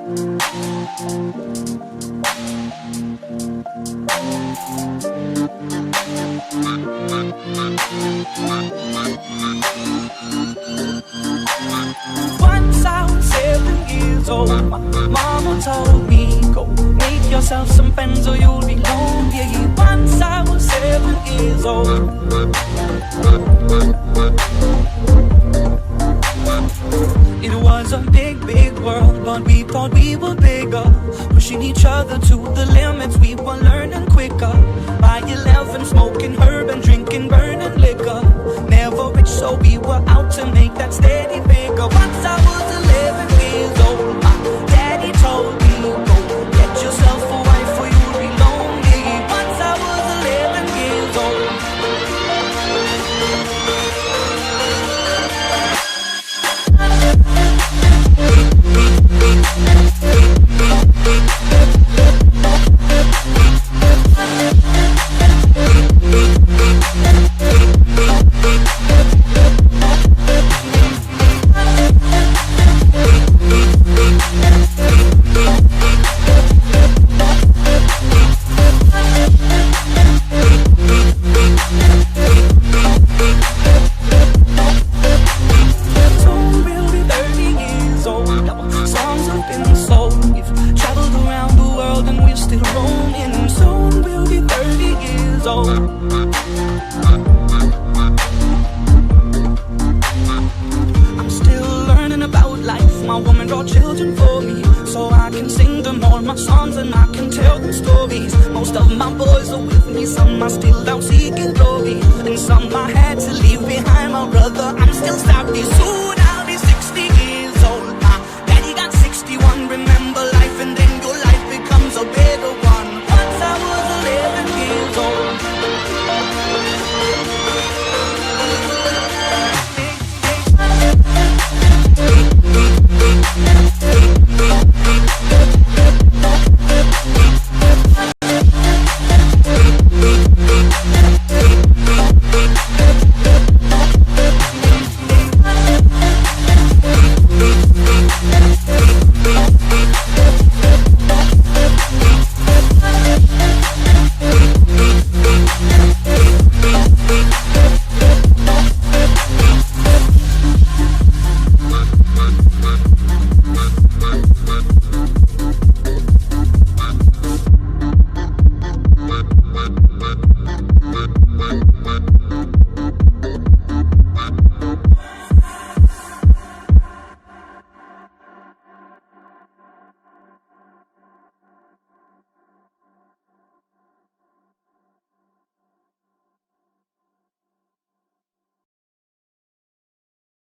Once I was 7 years old, my mama told me, go make yourself some friends or you'll be lonely. Once I was 7 years old. It was a big, big world, but we thought we were bigger, pushing each other to the limits. We were learning quicker. By 11, smoking herb and drinking burning liquor. Never rich, so we were out to make that steady figure. Once I was 11 years old, my daddy told me, go get yourself a wife or you'll be lonely. Once I was 11 years old. Most of my boys are with me, some are still out seeking glory, and some I had to leave.